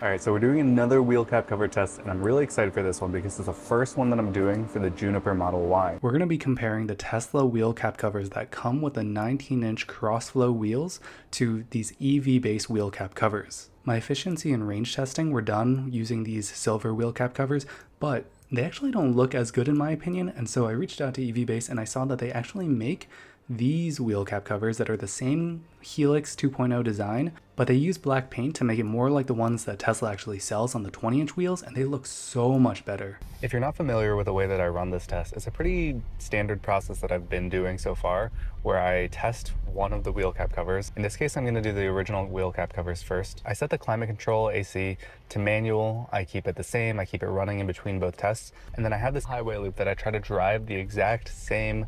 Alright, so we're doing another wheel cap cover test, and I'm really excited for this one because it's the first one that I'm doing for the Juniper Model Y. We're going to be comparing the Tesla wheel cap covers that come with the 19-inch cross-flow wheels to these EV-based wheel cap covers. My efficiency and range testing were done using these silver wheel cap covers, but they actually don't look as good in my opinion, and so I reached out to EV-Base and I saw that they actually make these wheel cap covers that are the same Helix 2.0 design, but they use black paint to make it more like the ones that Tesla actually sells on the 20-inch wheels, and they look so much better. If you're not familiar with the way that I run this test, it's a pretty standard process that I've been doing so far, where I test one of the wheel cap covers. In this case, I'm going to do the original wheel cap covers first. I set the climate control AC to manual. I keep it the same. I keep it running in between both tests. And then I have this highway loop that I try to drive the exact same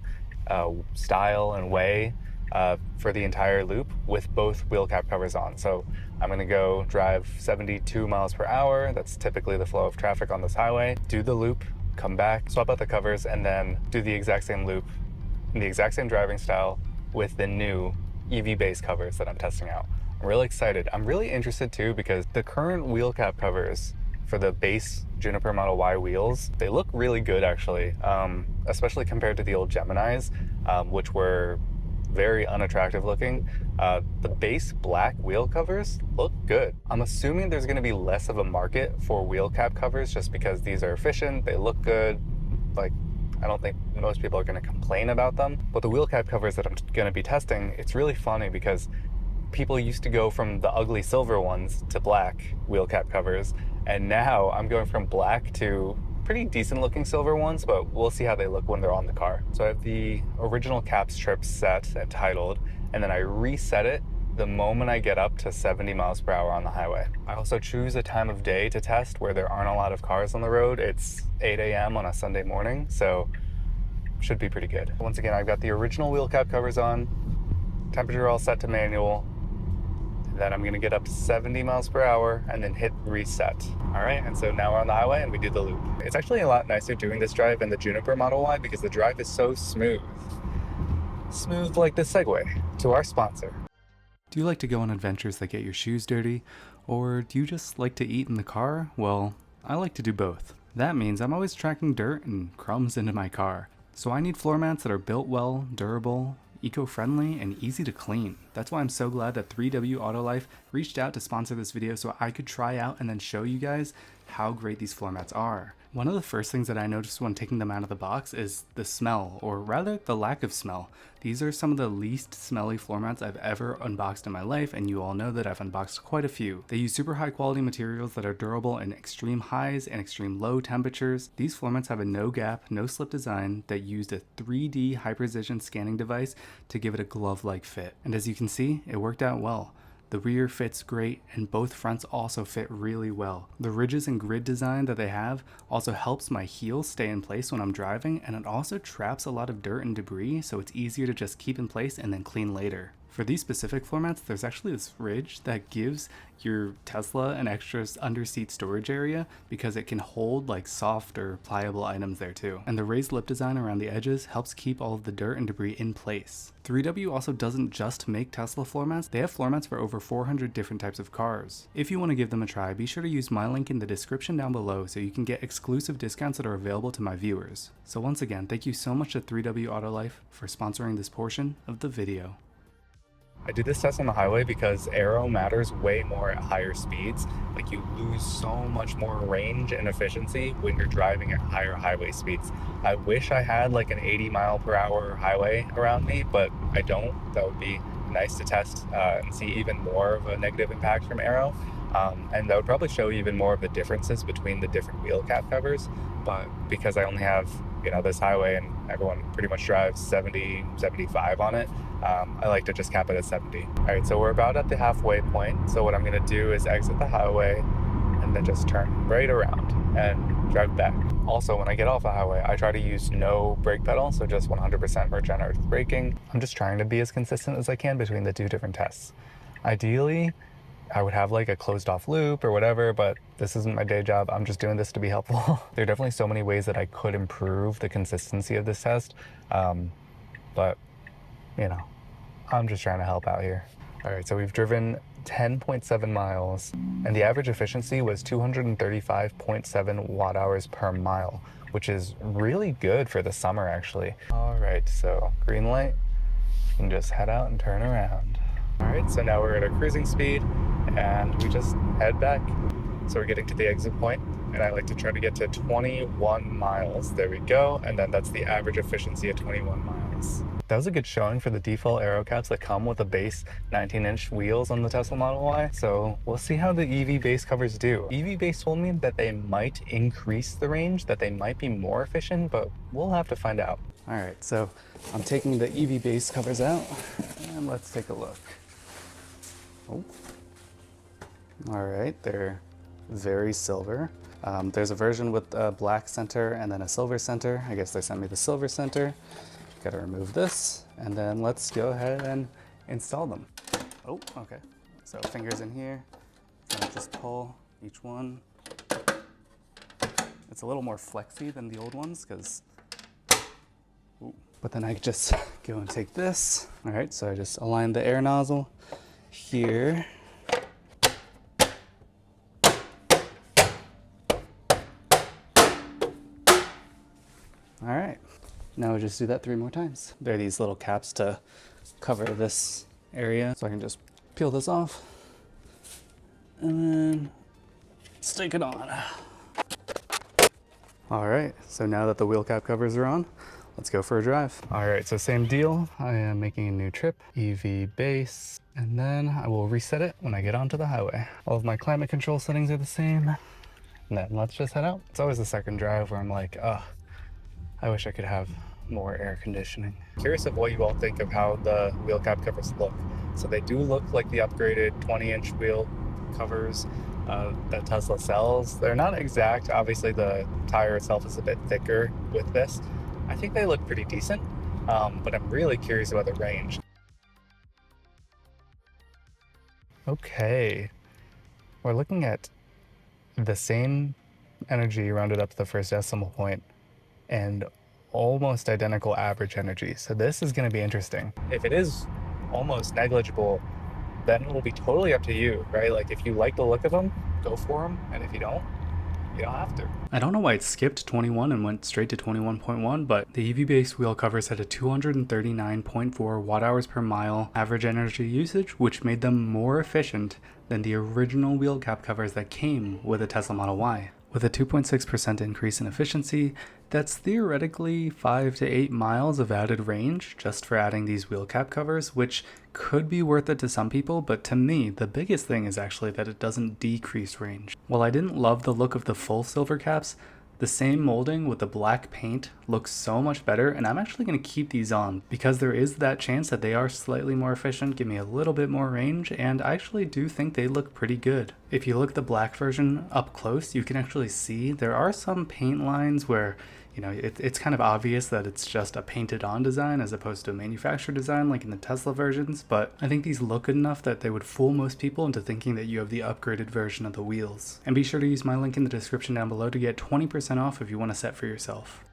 style and way for the entire loop with both wheel cap covers on. So I'm going to go drive 72 miles per hour. That's typically the flow of traffic on this highway. Do the loop, come back, swap out the covers, and then do the exact same loop in the exact same driving style with the new EV-based covers that I'm testing out. I'm really excited. I'm really interested too because the current wheel cap covers for the base Juniper Model Y wheels, they look really good actually, especially compared to the old Geminis, which were very unattractive looking. The base black wheel covers look good. I'm assuming there's going to be less of a market for wheel cap covers just because these are efficient, they look good. Like, I don't think most people are going to complain about them. But the wheel cap covers that I'm going to be testing, it's really funny because people used to go from the ugly silver ones to black wheel cap covers, and now I'm going from black to pretty decent looking silver ones, but we'll see how they look when they're on the car. So I have the original cap strip set and titled, and then I reset it the moment I get up to 70 miles per hour on the highway. I also choose a time of day to test where there aren't a lot of cars on the road. It's 8 a.m. on a Sunday morning, so should be pretty good. Once again, I've got the original wheel cap covers on, temperature all set to manual. Then I'm gonna get up to 70 miles per hour and then hit reset. All right, and so now we're on the highway and we do the loop. It's actually a lot nicer doing this drive in the Juniper Model Y because the drive is so smooth. Smooth like this segue to our sponsor. Do you like to go on adventures that get your shoes dirty? Or do you just like to eat in the car? Well, I like to do both. That means I'm always tracking dirt and crumbs into my car. So I need floor mats that are built well, durable, eco-friendly, and easy to clean. That's why I'm so glad that 3W Autolife reached out to sponsor this video so I could try out and then show you guys how great these floor mats are. One of the first things that I noticed when taking them out of the box is the smell, or rather the lack of smell. These are some of the least smelly floor mats I've ever unboxed in my life, and you all know that I've unboxed quite a few. They use super high quality materials that are durable in extreme highs and extreme low temperatures. These floor mats have a no gap, no slip design that used a 3D high precision scanning device to give it a glove-like fit. And as you can see, it worked out well. The rear fits great, and both fronts also fit really well. The ridges and grid design that they have also helps my heels stay in place when I'm driving, and it also traps a lot of dirt and debris, so it's easier to just keep in place and then clean later. For these specific floor mats, there's actually this ridge that gives your Tesla an extra under-seat storage area because it can hold like soft or pliable items there too. And the raised lip design around the edges helps keep all of the dirt and debris in place. 3W also doesn't just make Tesla floor mats, they have floor mats for over 400 different types of cars. If you want to give them a try, be sure to use my link in the description down below so you can get exclusive discounts that are available to my viewers. So once again, thank you so much to 3W Autolife for sponsoring this portion of the video. I do this test on the highway because Aero matters way more at higher speeds. Like, you lose so much more range and efficiency when you're driving at higher highway speeds. I wish I had like an 80 mile per hour highway around me, but I don't. That would be nice to test and see even more of a negative impact from Aero. And that would probably show even more of the differences between the different wheel cap covers. But because I only have, this highway and everyone pretty much drives 70, 75 on it, I like to just cap it at 70. All right, so we're about at the halfway point. So what I'm gonna do is exit the highway and then just turn right around and drive back. Also, when I get off the highway, I try to use no brake pedal, so just 100% regenerative braking. I'm just trying to be as consistent as I can between the two different tests. Ideally, I would have like a closed off loop or whatever, but this isn't my day job. I'm just doing this to be helpful. There are definitely so many ways that I could improve the consistency of this test, but I'm just trying to help out here. All right, so we've driven 10.7 miles, and the average efficiency was 235.7 watt hours per mile, which is really good for the summer actually. All right, so green light, you can just head out and turn around. All right, so now we're at a cruising speed and we just head back. So we're getting to the exit point, and I like to try to get to 21 miles. There we go, and then that's the average efficiency at 21 miles. That was a good showing for the default Aero caps that come with the base 19-inch wheels on the Tesla Model Y. So we'll see how the EV base covers do. EV base told me that they might increase the range, that they might be more efficient, but we'll have to find out. All right, so I'm taking the EV base covers out, and let's take a look. Oh. All right, they're very silver. There's a version with a black center and then a silver center. I guess they sent me the silver center. Got to remove this, and then let's go ahead and install them. Oh, okay. So fingers in here. Gonna just pull each one. It's a little more flexy than the old ones because. But then I just go and take this. All right, so I just align the air nozzle here. All right, now we just do that 3 more times. There are these little caps to cover this area, so I can just peel this off and then stick it on. All right, so now that the wheel cap covers are on, let's go for a drive. All right, so same deal. I am making a new trip, EV base, and then I will reset it when I get onto the highway. All of my climate control settings are the same. And then let's just head out. It's always the second drive where I'm like, I wish I could have more air conditioning. Curious of what you all think of how the wheel cap covers look. So they do look like the upgraded 20-inch wheel covers that Tesla sells. They're not exact. Obviously the tire itself is a bit thicker with this. I think they look pretty decent, but I'm really curious about the range. Okay, we're looking at the same energy rounded up to the first decimal point and almost identical average energy. So this is going to be interesting. If it is almost negligible, then it will be totally up to you, right? Like if you like the look of them, go for them. And if you don't have to. I don't know why it skipped 21 and went straight to 21.1, but the EV base wheel covers had a 239.4 watt hours per mile average energy usage, which made them more efficient than the original wheel cap covers that came with the Tesla Model Y. With a 2.6% increase in efficiency, that's theoretically 5 to 8 miles of added range just for adding these wheel cap covers, which could be worth it to some people, but to me, the biggest thing is actually that it doesn't decrease range. While I didn't love the look of the full silver caps, the same molding with the black paint looks so much better, and I'm actually going to keep these on because there is that chance that they are slightly more efficient, give me a little bit more range, and I actually do think they look pretty good. If you look at the black version up close, you can actually see there are some paint lines where it's kind of obvious that it's just a painted on design as opposed to a manufactured design like in the Tesla versions, but I think these look good enough that they would fool most people into thinking that you have the upgraded version of the wheels. And be sure to use my link in the description down below to get 20% off if you want to set for yourself.